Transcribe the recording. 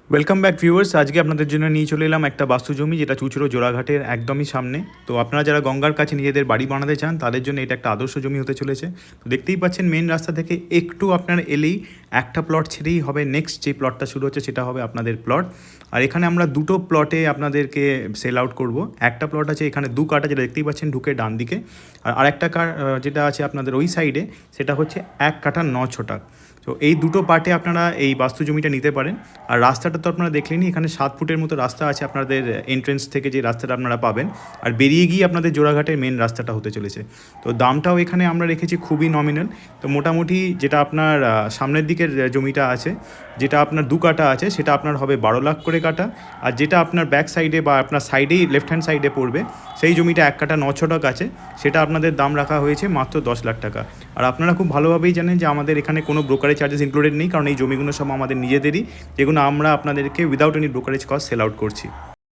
Welcome back viewers. আজকে আপনাদের জন্য নিয়ে চলে এলাম একটা বাস্তু জমি, যেটা চুঁচুড়ো জোড়াঘাটের একদমই সামনে। তো আপনারা যারা গঙ্গার কাছে নিজেদের বাড়ি বানাতে চান তাদের জন্য এটা একটা আদর্শ জমি হতে চলেছে। তো দেখতেই পাচ্ছেন মেন রাস্তা থেকে একটু আপনার এলেই একটা প্লট ছেড়েই হবে নেক্সট যে প্লটটা শুরু হচ্ছে সেটা হবে আপনাদের প্লট। আর এখানে আমরা দুটো প্লটে আপনাদেরকে সেল আউট করব। একটা প্লট আছে এখানে 2 কাঠা, যেটা দেখতেই পাচ্ছেন ঢুকে ডান দিকে। আর আরেকটা যেটা আছে আপনাদের ওই সাইডে, সেটা হচ্ছে 1 কাঠা 9 ছটাক। তো এই দুটো পার্টে আপনারা এই বাস্তু জমিটা নিতে পারেন। আর রাস্তাটা তো আপনারা দেখলেনই, এখানে 7 ফুটের মতো রাস্তা আছে আপনাদের এন্ট্রেন্স থেকে, যে রাস্তাটা আপনারা পাবেন। আর বেরিয়ে গিয়ে আপনাদের জোড়াঘাটের মেন রাস্তাটা হতে চলেছে। তো দামটাও এখানে আমরা রেখেছি খুবই নমিনাল। তো মোটামুটি যেটা আপনার সামনের দিকের জমিটা আছে, যেটা আপনার 2 কাঠা আছে, সেটা আপনার হবে 12 লাখ করে কাটা। আর যেটা আপনার ব্যাক সাইডে বা আপনার সাইডেই লেফট হ্যান্ড সাইডে পড়বে, সেই জমিটা 1 কাঠা 9 ছটাক আছে, সেটা আপনাদের দাম রাখা হয়েছে মাত্র 10 লাখ টাকা। আর আপনারা খুব ভালোভাবেই জানেন যে আমাদের এখানে কোনো ব্রোকারেজ চার্জেস ইনক্লুডেড নেই, কারণ এই জমিগুলো সব আমাদের নিজেদেরই, যেগুলো আমরা আপনাদেরকে without any brokerage cost sell out করছি।